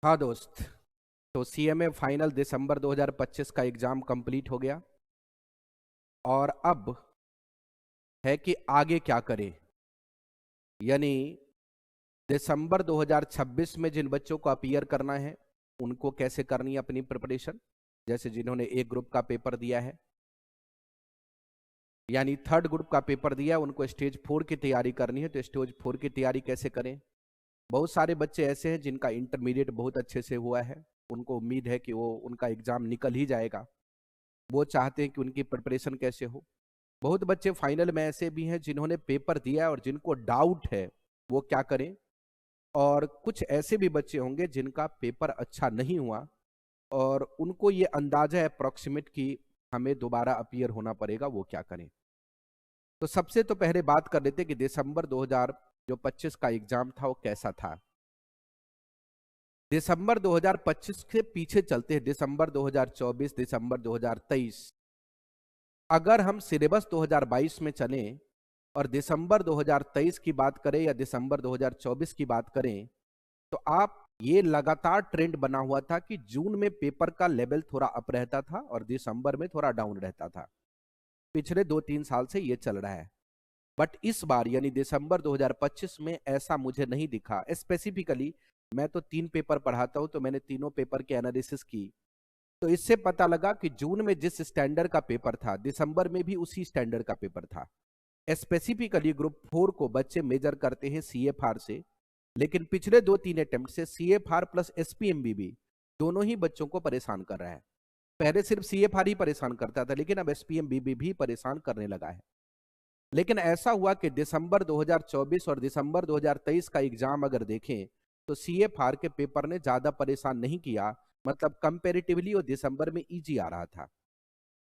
हाँ दोस्त, तो सीएमए फाइनल दिसंबर 2025 का एग्जाम कंप्लीट हो गया और अब है कि आगे क्या करें। यानी दिसंबर 2026 में जिन बच्चों को अपीयर करना है उनको कैसे करनी है अपनी प्रिपरेशन। जैसे जिन्होंने ए ग्रुप का पेपर दिया है, यानी थर्ड ग्रुप का पेपर दिया है, उनको स्टेज 4 की तैयारी करनी है, तो स्टेज 4 की तैयारी कैसे करें। बहुत सारे बच्चे ऐसे हैं जिनका इंटरमीडिएट बहुत अच्छे से हुआ है, उनको उम्मीद है कि वो उनका एग्जाम निकल ही जाएगा, वो चाहते हैं कि उनकी प्रिपरेशन कैसे हो। बहुत बच्चे फाइनल में ऐसे भी हैं जिन्होंने पेपर दिया है और जिनको डाउट है वो क्या करें। और कुछ ऐसे भी बच्चे होंगे जिनका पेपर अच्छा नहीं हुआ और उनको ये अंदाजा है अप्रोक्सीमेट कि हमें दोबारा अपीयर होना पड़ेगा, वो क्या करें। तो सबसे तो पहले बात कर लेते कि दिसंबर 2025 का एग्जाम था वो कैसा था। दिसंबर 2025 से पीछे चलते हैं, दिसंबर 2024, दिसंबर 2023। अगर हम सिलेबस 2022 में चलें और दिसंबर 2023 की बात करें या दिसंबर 2024 की बात करें, तो आप ये लगातार ट्रेंड बना हुआ था कि जून में पेपर का लेवल थोड़ा अप रहता था और दिसंबर में थोड़ा डाउन रहता था। पिछले 2-3 साल से ये चल रहा है। बट इस बार यानी दिसंबर 2025 में ऐसा मुझे नहीं दिखा। स्पेसिफिकली मैं तो 3 पेपर पढ़ाता हूं, तो मैंने तीनों पेपर के एनालिसिस की, तो इससे पता लगा कि जून में जिस स्टैंडर्ड का पेपर था दिसंबर में भी उसी स्टैंडर्ड का पेपर था। स्पेसिफिकली ग्रुप 4 को बच्चे मेजर करते हैं सीएफआर से, लेकिन पिछले 2-3 अटेम्प्ट से सीएफआर प्लस एसपीएमबी दोनों ही बच्चों को परेशान कर रहा है। पहले सिर्फ सीएफआर ही परेशान करता था, लेकिन अब एसपीएमबी भी परेशान करने लगा है। लेकिन ऐसा हुआ कि दिसंबर 2024 और दिसंबर 2023 का एग्जाम अगर देखें तो सीएफआर के पेपर ने ज्यादा परेशान नहीं किया, मतलब कंपेरेटिवली वो दिसंबर में इजी आ रहा था।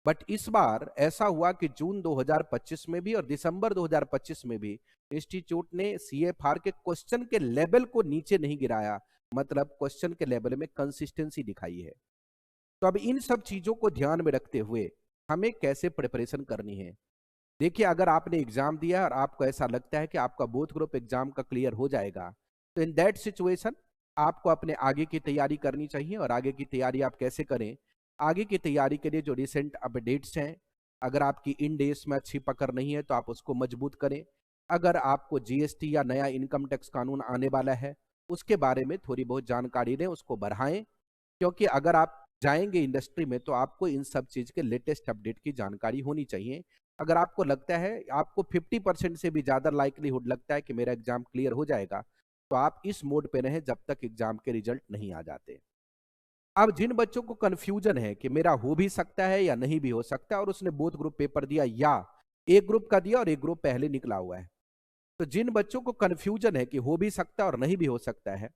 बट इस बार ऐसा हुआ कि जून 2025 में भी और दिसंबर 2025 में भी इंस्टीट्यूट ने सीएफआर के क्वेश्चन के लेवल को नीचे नहीं गिराया, मतलब क्वेश्चन के लेवल में कंसिस्टेंसी दिखाई है। तो अब इन सब चीजों को ध्यान में रखते हुए हमें कैसे प्रिपरेशन करनी है। देखिए, अगर आपने एग्जाम दिया और आपको ऐसा लगता है कि आपका बोथ ग्रुप एग्जाम का क्लियर हो जाएगा, तो इन दैट सिचुएशन आपको अपने आगे की तैयारी करनी चाहिए। और आगे की तैयारी आप कैसे करें। आगे की तैयारी के लिए जो रिसेंट अपडेट्स हैं, अगर आपकी इन डेज में अच्छी पकड़ नहीं है तो आप उसको मजबूत करें। अगर आपको जीएसटी या नया इनकम टैक्स कानून आने वाला है उसके बारे में थोड़ी बहुत जानकारी लें, उसको बढ़ाएं, क्योंकि अगर आप जाएंगे इंडस्ट्री में तो आपको इन सब चीज के लेटेस्ट अपडेट की जानकारी होनी चाहिए। अगर आपको लगता है, आपको 50% से भी ज्यादा लाइकलीहुड लगता है कि मेरा एग्जाम क्लियर हो जाएगा, तो आप इस मोड पे रहें जब तक एग्जाम के रिजल्ट नहीं आ जाते। अब जिन बच्चों को कंफ्यूजन है कि मेरा हो भी सकता है या नहीं भी हो सकता, और उसने बोथ ग्रुप पेपर दिया या एक ग्रुप का दिया और एक ग्रुप पहले निकला हुआ है, तो जिन बच्चों को कंफ्यूजन है कि हो भी सकता है और नहीं भी हो सकता है,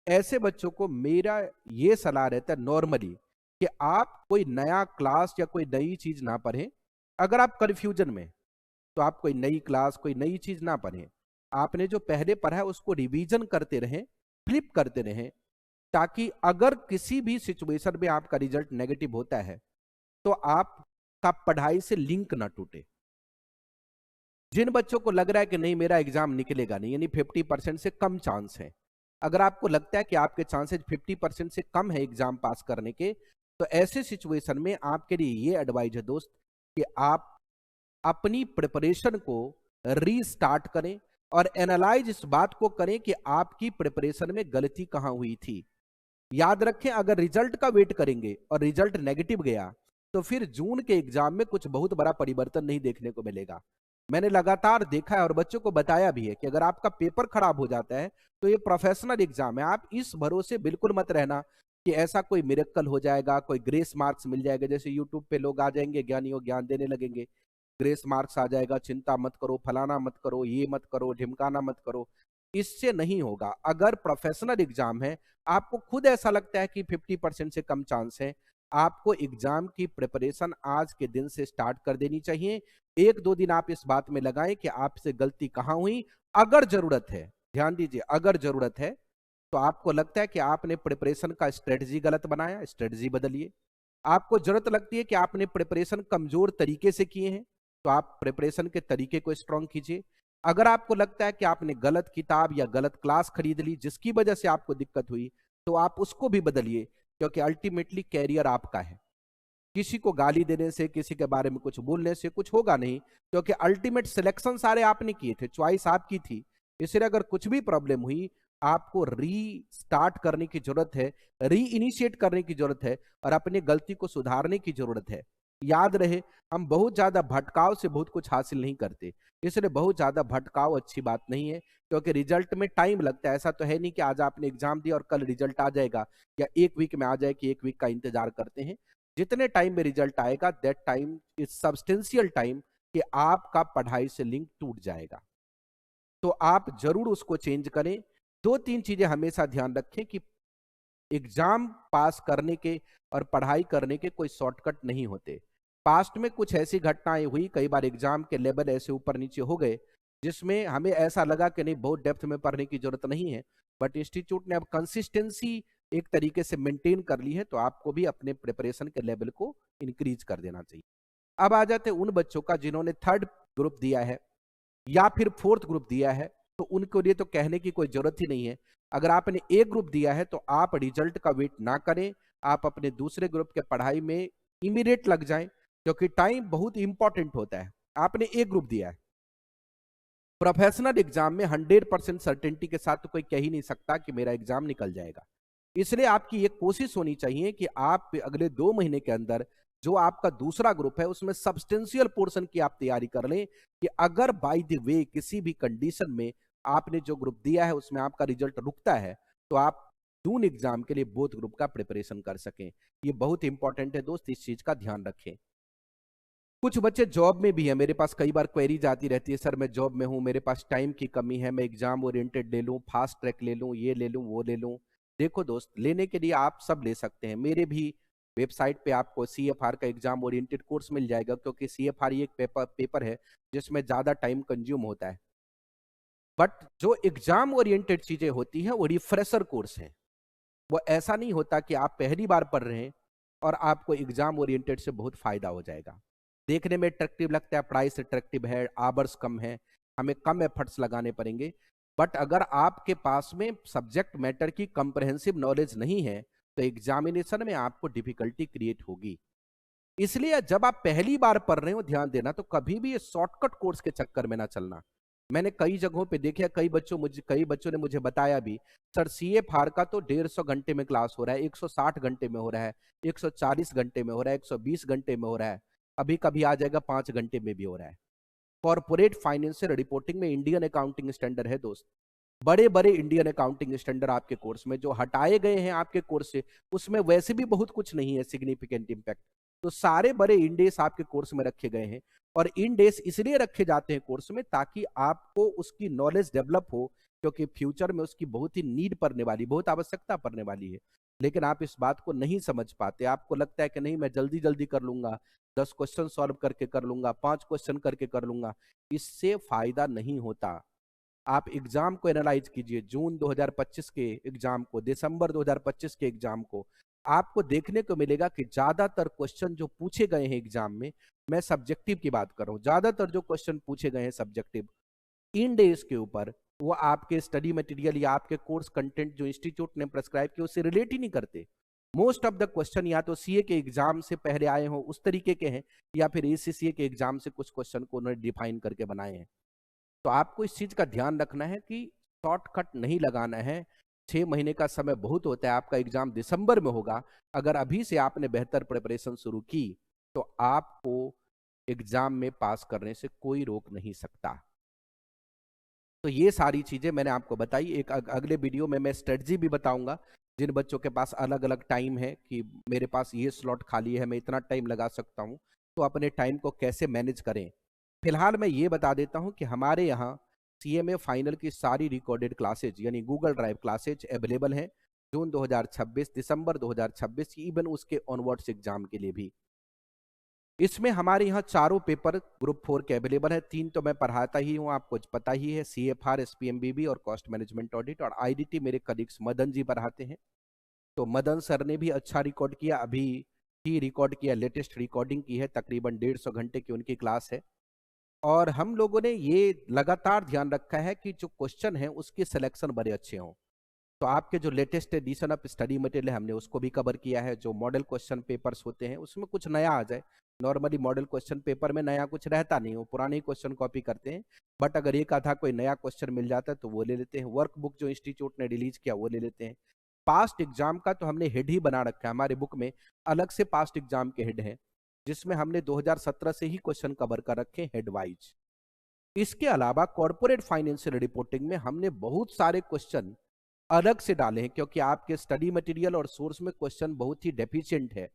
ऐसे बच्चों को मेरा ये सलाह रहता है नॉर्मली कि आप कोई नया क्लास या कोई नई चीज ना पढ़ें। अगर आप कंफ्यूजन में, तो आप कोई नई क्लास कोई नई चीज ना पढ़ें। आपने जो पहले पढ़ा है उसको रिवीजन करते रहें, फ्लिप करते रहें, ताकि अगर किसी भी सिचुएशन में आपका रिजल्ट नेगेटिव होता है तो आपका पढ़ाई से लिंक ना टूटे। जिन बच्चों को लग रहा है कि नहीं मेरा एग्जाम निकलेगा नहीं, यानी 50% से कम चांस है, अगर आपको लगता है कि आपके चांसेस 50% से कम है एग्जाम पास करने के, तो ऐसे सिचुएशन में आपके लिए ये एडवाइस है दोस्त कि आप अपनी प्रिपरेशन को रीस्टार्ट करें और एनालाइज इस बात को करें कि आपकी प्रिपरेशन में गलती कहां हुई थी। याद रखें, अगर रिजल्ट का वेट करेंगे और रिजल्ट नेगेटिव गया तो फिर जून के एग्जाम में कुछ बहुत बड़ा परिवर्तन नहीं देखने को मिलेगा। मैंने लगातार देखा है और बच्चों को बताया भी है कि अगर आपका पेपर खराब हो जाता है तो ये प्रोफेशनल एग्जाम है। आप इस भरोसे बिल्कुल मत रहना कि ऐसा कोई मिरेकल हो जाएगा, कोई ग्रेस मार्क्स मिल जाएगा, जैसे यूट्यूब पे लोग आ जाएंगे ज्ञानियों ज्ञान देने लगेंगे, ग्रेस मार्क्स आ जाएगा, चिंता मत करो, फलाना मत करो, ये मत करो, ढिमकाना मत करो। इससे नहीं होगा। अगर प्रोफेशनल एग्जाम है, आपको खुद ऐसा लगता है कि 50% से कम चांस है, आपको एग्जाम की प्रिपरेशन आज के दिन से स्टार्ट कर देनी चाहिए। 1-2 दिन आप इस बात में लगाएं कि आपसे गलती कहां हुई। अगर जरूरत है, ध्यान दीजिए, अगर जरूरत है तो आपको लगता है कि आपने प्रिपरेशन का स्ट्रेटजी गलत बनाया, स्ट्रेटजी बदलिए। आपको जरूरत लगती है कि आपने प्रिपरेशन कमजोर तरीके से किए हैं, तो आप प्रिपरेशन के तरीके को स्ट्रांग कीजिए। अगर आपको लगता है कि आपने गलत किताब या गलत क्लास खरीद ली जिसकी वजह से आपको दिक्कत हुई, तो आप उसको भी बदलिए, क्योंकि अल्टीमेटली कैरियर आपका है। किसी को गाली देने से, किसी के बारे में कुछ बोलने से कुछ होगा नहीं, क्योंकि अल्टीमेट सिलेक्शन सारे आपने किए थे, चॉइस आपकी थी। इसलिए अगर कुछ भी प्रॉब्लम हुई, आपको री स्टार्ट करने की जरूरत है, री इनिशिएट करने की जरूरत है, और अपनी गलती को सुधारने की जरूरत है। याद रहे, हम बहुत ज्यादा भटकाव से बहुत कुछ हासिल नहीं करते, इसलिए बहुत ज्यादा भटकाव अच्छी बात नहीं है, क्योंकि रिजल्ट में टाइम लगता है। ऐसा तो है नहीं कि आज आपने एग्जाम दिया और कल रिजल्ट आ जाएगा, या एक वीक में आ जाए कि एक वीक का इंतजार करते हैं। जितने टाइम में रिजल्ट आएगा, that time is substantial time कि आपका पढ़ाई से लिंक टूट जाएगा। तो आप जरूर उसको चेंज करें। दो तीन चीजें हमेशा ध्यान रखें कि एग्जाम पास करने के और पढ़ाई करने के कोई शॉर्टकट नहीं होते। पास्ट में कुछ ऐसी घटनाएं हुई, कई बार एग्जाम के लेवल ऐसे ऊपर नीचे हो गए जिसमें हमें ऐसा लगा कि नहीं, बहुत डेप्थ में पढ़ने की जरूरत नहीं है, बट इंस्टीट्यूट ने अब कंसिस्टेंसी एक तरीके से मेंटेन कर ली है, तो आपको भी अपने प्रिपरेशन के लेवल को इंक्रीज कर देना चाहिए। अब आ जाते हैं उन बच्चों का जिन्होंने थर्ड ग्रुप दिया है या फिर फोर्थ ग्रुप दिया है, तो उनके लिए तो कहने की कोई जरूरत ही नहीं है। अगर आपने ए ग्रुप दिया है तो आप रिजल्ट का वेट ना करें, आप अपने दूसरे ग्रुप के पढ़ाई में इमीडिएट लग जाएं, क्योंकि टाइम बहुत इंपॉर्टेंट होता है। आपने ए ग्रुप दिया है, प्रोफेशनल एग्जाम में 100% सर्टेनिटी के साथ तो कोई कह ही नहीं सकता कि मेरा एग्जाम निकल जाएगा। इसलिए आपकी ये कोशिश होनी चाहिए कि आप अगले 2 महीने के अंदर जो आपका दूसरा ग्रुप है उसमें सब्सटेंशियल पोर्शन की आप तैयारी कर लें, कि अगर बाय द वे किसी भी कंडीशन में आपने जो ग्रुप दिया है उसमें आपका रिजल्ट रुकता है, तो आप जून एग्जाम के लिए बोथ ग्रुप का प्रिपरेशन कर सकें। ये बहुत इंपॉर्टेंट है दोस्त, इस चीज का ध्यान रखें। कुछ बच्चे जॉब में भी है, मेरे पास कई बार क्वेरीज आती रहती है, सर मैं जॉब में हूँ, मेरे पास टाइम की कमी है, मैं एग्जाम ओरिएंटेड ले लूँ, फास्ट ट्रैक ले लूँ, ये ले लूँ, वो ले लूँ। देखो दोस्त, लेने के लिए आप सब ले सकते हैं। मेरे भी वेबसाइट पे आपको CFR का एग्जाम ओरिएंटेड कोर्स मिल जाएगा, क्योंकि CFR एक पेपर है जिसमें ज्यादा टाइम कंज्यूम होता है। बट जो एग्जाम ओरिएंटेड चीजें होती हैं वो रिफ्रेशर कोर्स है। वो ऐसा नहीं होता कि आप पहली बार पढ़ रहे हैं और आपको एग्जाम ओरिएंटेड से बहुत फायदा हो जाएगा। देखने में अट्रैक्टिव लगता है, प्राइस अट्रैक्टिव है, आवर्स कम है, हमें कम एफर्ट्स लगाने पड़ेंगे, बट अगर आपके पास में सब्जेक्ट मैटर की कंप्रहेंसिव नॉलेज नहीं है तो एग्जामिनेशन में आपको डिफिकल्टी क्रिएट होगी। इसलिए जब आप पहली बार पढ़ रहे हो, ध्यान देना, तो कभी भी ये शॉर्टकट कोर्स के चक्कर में ना चलना। मैंने कई जगहों पे देखा, कई बच्चों ने मुझे बताया भी, सर CFR का तो 150 घंटे में क्लास हो रहा है, 160 घंटे में हो रहा है, 140 घंटे में हो रहा है, 120 घंटे में हो रहा है, अभी कभी आ जाएगा 5 घंटे में भी हो रहा है। कॉर्पोरेट फाइनेंशियल रिपोर्टिंग में इंडियन अकाउंटिंग स्टैंडर्ड है दोस्त, बड़े बड़े इंडियन अकाउंटिंग स्टैंडर्ड आपके कोर्स में जो हटाए गए हैं आपके कोर्स से, उसमें वैसे भी बहुत कुछ नहीं है सिग्निफिकेंट इम्पैक्ट। तो सारे बड़े इंडेस आपके कोर्स में रखे गए हैं, और इंडेस इसलिए रखे जाते हैं कोर्स में ताकि आपको उसकी नॉलेज डेवलप हो, क्योंकि फ्यूचर में उसकी बहुत ही नीड पड़ने वाली, बहुत आवश्यकता पड़ने वाली है। लेकिन आप इस बात को नहीं समझ पाते, आपको लगता है कि नहीं मैं जल्दी जल्दी कर लूंगा, 10 क्वेश्चन सॉल्व करके कर लूंगा, 5 क्वेश्चन करके कर लूंगा। इससे फायदा नहीं होता। आप एग्जाम को एनालाइज कीजिए, जून 2025 के एग्जाम को, दिसंबर 2025 के एग्जाम को, आपको देखने को मिलेगा कि ज्यादातर क्वेश्चन जो पूछे गए हैं एग्जाम में, मैं सब्जेक्टिव की बात कर रहा हूँ, ज्यादातर जो क्वेश्चन पूछे गए हैं सब्जेक्टिव इन डेज के ऊपर, वो आपके स्टडी मटेरियल या आपके कोर्स कंटेंट जो इंस्टीट्यूट ने प्रेस्क्राइब किया उससे रिलेट ही नहीं करते। मोस्ट ऑफ द क्वेश्चन या तो CA के एग्जाम से पहले आए हो उस तरीके के हैं, या फिर ACCA के एग्जाम से कुछ क्वेश्चन को उन्होंने डिफाइन करके बनाए हैं। तो आपको इस चीज का ध्यान रखना है कि शॉर्टकट नहीं लगाना है। 6 महीने का समय बहुत होता है, आपका एग्जाम दिसंबर में होगा। अगर अभी से आपने बेहतर प्रिपरेशन शुरू की तो आपको एग्जाम में पास करने से कोई रोक नहीं सकता। तो ये सारी चीजें मैंने आपको बताई। एक अगले वीडियो में मैं स्ट्रेटजी भी बताऊंगा, जिन बच्चों के पास अलग अलग टाइम है कि मेरे पास ये स्लॉट खाली है, मैं इतना टाइम लगा सकता हूं, तो अपने टाइम को कैसे मैनेज करें। फिलहाल मैं ये बता देता हूं कि हमारे यहाँ CMA फाइनल की सारी रिकॉर्डेड क्लासेज यानी गूगल ड्राइव क्लासेज अवेलेबल हैं जून 2026, दिसंबर 2026, इवन उसके ऑनवर्ड्स एग्जाम के लिए भी। इसमें हमारे यहाँ चारों पेपर ग्रुप 4 के अवेलेबल है। 3 तो मैं पढ़ाता ही हूँ, आपको पता ही है, CFR, SPMBB और कॉस्ट मैनेजमेंट ऑडिट, और IDT मेरे कलीग्स मदन जी पढ़ाते हैं। तो मदन सर ने भी अच्छा रिकॉर्ड किया, अभी ही रिकॉर्ड किया, लेटेस्ट रिकॉर्डिंग की है, तकरीबन 150 घंटे की उनकी क्लास है। और हम लोगों ने ये लगातार ध्यान रखा है कि जो क्वेश्चन है उसके सिलेक्शन बड़े अच्छे हों। तो आपके जो latest edition of study material है हमने उसको भी कवर किया है। जो मॉडल क्वेश्चन पेपर्स होते हैं उसमें कुछ नया आ जाए, नॉर्मली मॉडल क्वेश्चन पेपर में नया कुछ रहता नहीं, वो पुराने क्वेश्चन कॉपी करते हैं, बट अगर एक आधा कोई नया क्वेश्चन मिल जाता है तो वो ले लेते हैं। वर्कबुक जो इंस्टीट्यूट ने रिलीज किया वो ले लेते हैं। पास्ट एग्जाम का तो हमने हेड ही बना रखा है, हमारे बुक में अलग से पास्ट एग्जाम के हेड हैं, जिसमें हमने 2017 से ही क्वेश्चन कवर कर रखे हेड वाइज। इसके अलावा कॉर्पोरेट फाइनेंशियल रिपोर्टिंग में हमने बहुत सारे क्वेश्चन अलग से डाले हैं, क्योंकि आपके स्टडी मटेरियल और सोर्स में क्वेश्चन बहुत ही डेफिशिएंट है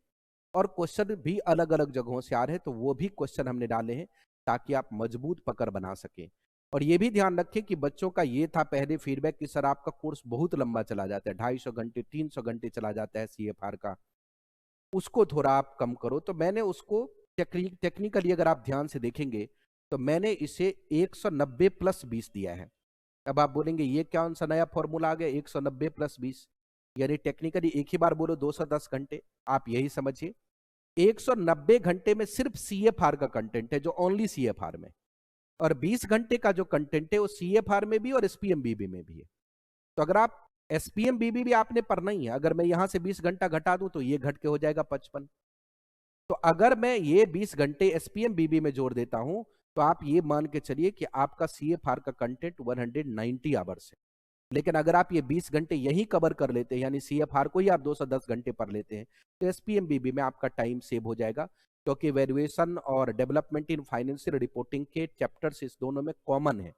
और क्वेश्चन भी अलग अलग जगहों से आ रहे हैं, तो वो भी क्वेश्चन हमने डाले हैं ताकि आप मजबूत पकड़ बना सकें। और ये भी ध्यान रखें कि बच्चों का ये था पहले फीडबैक कि सर आपका कोर्स बहुत लंबा चला जाता है, 250 घंटे 300 घंटे चला जाता है CFR का, उसको थोड़ा आप कम करो। तो मैंने उसको टेक्निकली अगर आप ध्यान से देखेंगे तो मैंने इसे 190 प्लस 20 दिया है। अब आप बोलेंगे ये कौन सा नया फॉर्मूला आ गया 190 प्लस 20, यानी टेक्निकली एक ही बार बोलो 210 घंटे, आप यही समझिए 190 घंटे में सिर्फ CFR का कंटेंट है, जो ओनली CFR में, और 20 घंटे का जो कंटेंट है वो CFR में भी और SPMBB में भी है। तो अगर आप SPMBB भी आपने पढ़ना ही है, अगर मैं यहां से 20 घंटा घटा दूं तो ये घट के हो जाएगा 55। तो अगर मैं ये 20 घंटे SPMBB में जोड़ देता हूं तो आप ये मान के चलिए कि आपका CFR का कंटेंट 190 आवर्स है। लेकिन अगर आप ये 20 घंटे यही कवर कर लेते हैं, यानी CFR को ही आप 210 घंटे पढ़ लेते हैं, तो SPMBB में आपका टाइम सेव हो जाएगा, क्योंकि वैल्यूएशन और डेवलपमेंट इन फाइनेंशियल रिपोर्टिंग के चैप्टर्स इस दोनों में कॉमन है।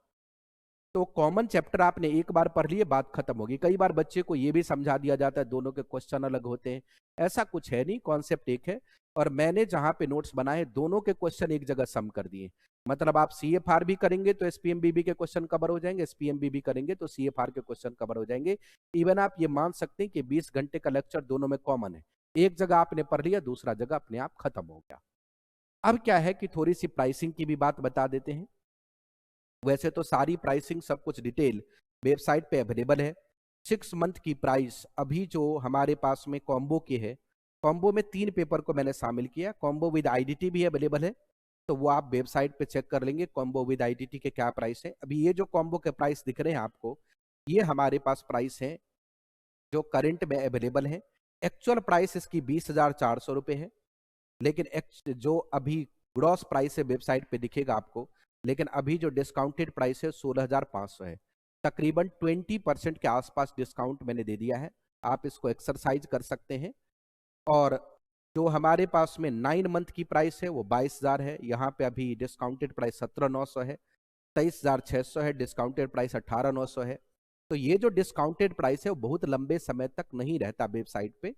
तो कॉमन चैप्टर आपने एक बार पढ़ लिए, बात खत्म होगी। कई बार बच्चे को ये भी समझा दिया जाता है दोनों के क्वेश्चन अलग होते हैं, ऐसा कुछ है नहीं, कॉन्सेप्ट एक है। और मैंने जहां पे नोट्स बनाए दोनों के क्वेश्चन एक जगह सम कर दिए, मतलब आप CFR भी करेंगे तो SPMBB के क्वेश्चन कवर हो जाएंगे, SPMBB करेंगे तो CFR के क्वेश्चन कवर हो जाएंगे। इवन आप ये मान सकते हैं कि 20 घंटे का लेक्चर दोनों में कॉमन है, एक जगह आपने पढ़ लिया दूसरा जगह अपने आप खत्म हो गया। अब क्या है कि थोड़ी सी प्राइसिंग की भी बात बता देते हैं। वैसे तो सारी प्राइसिंग सब कुछ डिटेल वेबसाइट पे अवेलेबल है। 6 मंथ की प्राइस अभी जो हमारे पास में कॉम्बो के है, कॉम्बो में 3 पेपर को मैंने शामिल किया, कॉम्बो विद IDT भी अवेलेबल है, तो वो आप वेबसाइट पे चेक कर लेंगे कॉम्बो विद IDT के क्या प्राइस है। अभी ये जो कॉम्बो के प्राइस दिख रहे हैं आपको, ये हमारे पास प्राइस है जो करंट में अवेलेबल है। एक्चुअल प्राइस इसकी 20,400 रुपये है, लेकिन जो अभी ग्रॉस प्राइस है वेबसाइट पे दिखेगा आपको, लेकिन अभी जो डिस्काउंटेड प्राइस है 16,500 है। तकरीबन 20% के आसपास डिस्काउंट मैंने दे दिया है, आप इसको एक्सरसाइज कर सकते हैं। और जो हमारे पास में 9 मंथ की प्राइस है वो 22,000 है, यहाँ पे अभी डिस्काउंटेड प्राइस 17,900 है। 23,600 है, डिस्काउंटेड प्राइस 18,900 है। तो ये जो डिस्काउंटेड प्राइस है वो बहुत लंबे समय तक नहीं रहता वेबसाइट पे,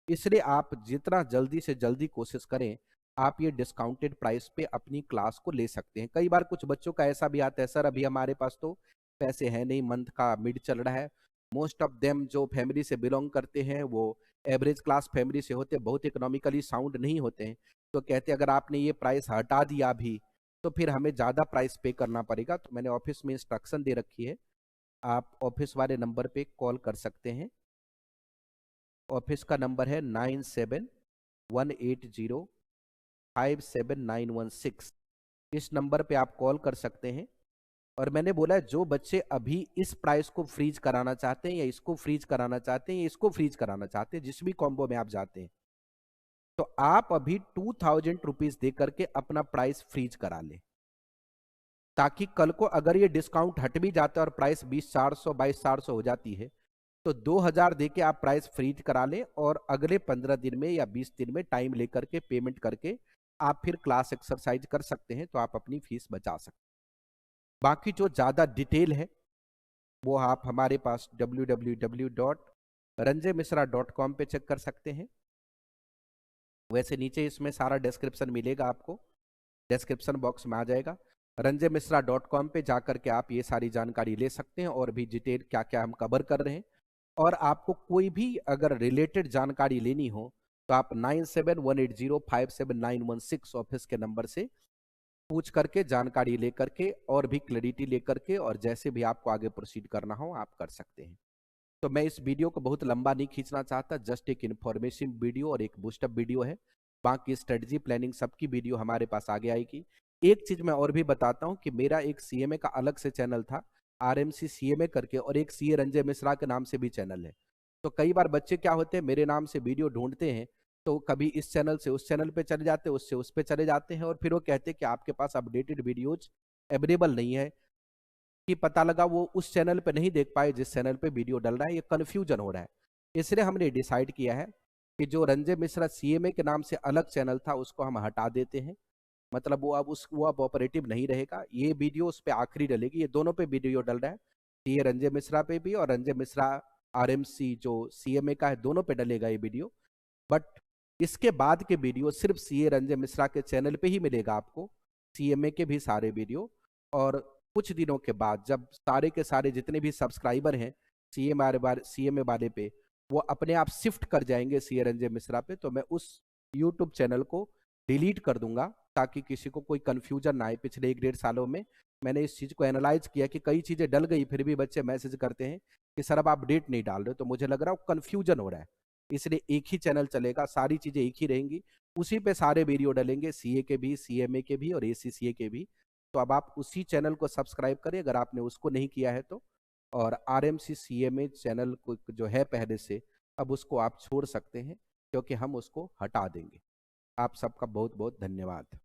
इसलिए आप जितना जल्दी से जल्दी कोशिश करें आप ये डिस्काउंटेड प्राइस पे अपनी क्लास को ले सकते हैं। कई बार कुछ बच्चों का ऐसा भी आता है, सर अभी हमारे पास तो पैसे हैं नहीं, मंथ का मिड चल रहा है। मोस्ट ऑफ देम जो फैमिली से बिलोंग करते हैं वो एवरेज क्लास फैमिली से होते हैं, बहुत इकोनॉमिकली साउंड नहीं होते हैं, तो कहते हैं अगर आपने ये प्राइस हटा दिया भी तो फिर हमें ज़्यादा प्राइस पे करना पड़ेगा। तो मैंने ऑफिस में इंस्ट्रक्शन दे रखी है, आप ऑफिस वाले नंबर पे कॉल कर सकते हैं। ऑफिस का नंबर है 9718057916। इस नंबर पे आप कॉल कर सकते हैं। और मैंने बोला है जो बच्चे अभी इस प्राइस को फ्रीज कराना चाहते हैं या इसको फ्रीज कराना चाहते हैं या इसको फ्रीज कराना चाहते हैं, जिस भी कॉम्बो में आप जाते हैं, तो आप अभी 2,000 रुपीज दे करके अपना प्राइस फ्रीज करा लें, ताकि कल को अगर ये डिस्काउंट हट भी जाता है और प्राइस 20,400 22,400 हो जाती है तो 2,000 दे के आप प्राइस फ्रीज करा लें और अगले 15 दिन में या 20 दिन में टाइम लेकर के पेमेंट करके आप फिर क्लास एक्सरसाइज कर सकते हैं, तो आप अपनी फीस बचा सकते हैं। बाकी जो ज़्यादा डिटेल है वो आप हमारे पास www.ranjaymisra.com पे चेक कर सकते हैं। वैसे नीचे इसमें सारा डिस्क्रिप्शन मिलेगा, आपको डिस्क्रिप्शन बॉक्स में आ जाएगा। ranjaymisra.com पे जाकर के आप ये सारी जानकारी ले सकते हैं और भी डिटेल क्या क्या हम कवर कर रहे हैं। और आपको कोई भी अगर रिलेटेड जानकारी लेनी हो तो आप 9718057916 ऑफिस के नंबर से पूछ करके जानकारी लेकर के और भी क्लैरिटी लेकर के और जैसे भी आपको आगे प्रोसीड करना हो आप कर सकते हैं। तो मैं इस वीडियो को बहुत लंबा नहीं खींचना चाहता, जस्ट एक इन्फॉर्मेटिव वीडियो और एक बूस्टअप वीडियो है। बाकी स्ट्रेटजी प्लानिंग सबकी वीडियो हमारे पास आगे आएगी। एक चीज मैं और भी बताता हूँ कि मेरा एक CMA का अलग से चैनल था, RMC CMA करके, और एक CA रंजय मिश्रा के नाम से भी चैनल है। तो कई बार बच्चे क्या होते हैं, मेरे नाम से वीडियो ढूंढते हैं, तो कभी इस चैनल से उस चैनल पे चले जाते हैं, उससे उस पे चले जाते हैं, और फिर वो कहते हैं कि आपके पास अपडेटेड वीडियोज अवेलेबल नहीं है, कि पता लगा वो उस चैनल पे नहीं देख पाए जिस चैनल पे वीडियो डल रहा है। ये कन्फ्यूजन हो रहा है। इसलिए हमने डिसाइड किया है कि जो रंजय मिश्रा CMA के नाम से अलग चैनल था उसको हम हटा देते हैं। मतलब वो अब ऑपरेटिव नहीं रहेगा। ये वीडियो उस पर आखिरी डलेगी। ये दोनों पे वीडियो डल रहा है, ये रंजय मिश्रा पे भी और रंजय मिश्रा RMC जो CMA का है, दोनों पे डलेगा ये वीडियो। बट इसके बाद के वीडियो सिर्फ CA रंजय मिश्रा के चैनल पे ही मिलेगा आपको, CMA के भी सारे वीडियो। और कुछ दिनों के बाद जब सारे के सारे जितने भी सब्सक्राइबर हैं CMA वाले पे, वो अपने आप शिफ्ट कर जाएंगे CA रंजय मिश्रा पे, तो मैं उस यूट्यूब चैनल को डिलीट कर दूंगा, ताकि किसी को कोई कंफ्यूजन ना आए। पिछले 1-1.5 सालों में मैंने इस चीज को एनालाइज किया कि कई चीजें डल गई, फिर भी बच्चे मैसेज करते हैं कि सर अब आप अपडेट नहीं डाल रहे, तो मुझे लग रहा है कंफ्यूजन हो रहा है। इसलिए एक ही चैनल चलेगा, सारी चीजें एक ही रहेंगी, उसी पे सारे वीडियो डलेंगे, CA के भी, CMA के भी और ACCA के भी। तो अब आप उसी चैनल को सब्सक्राइब करें अगर आपने उसको नहीं किया है तो। और RMC CMA चैनल को जो है पहले से, अब उसको आप छोड़ सकते हैं, क्योंकि हम उसको हटा देंगे। आप सबका बहुत बहुत धन्यवाद।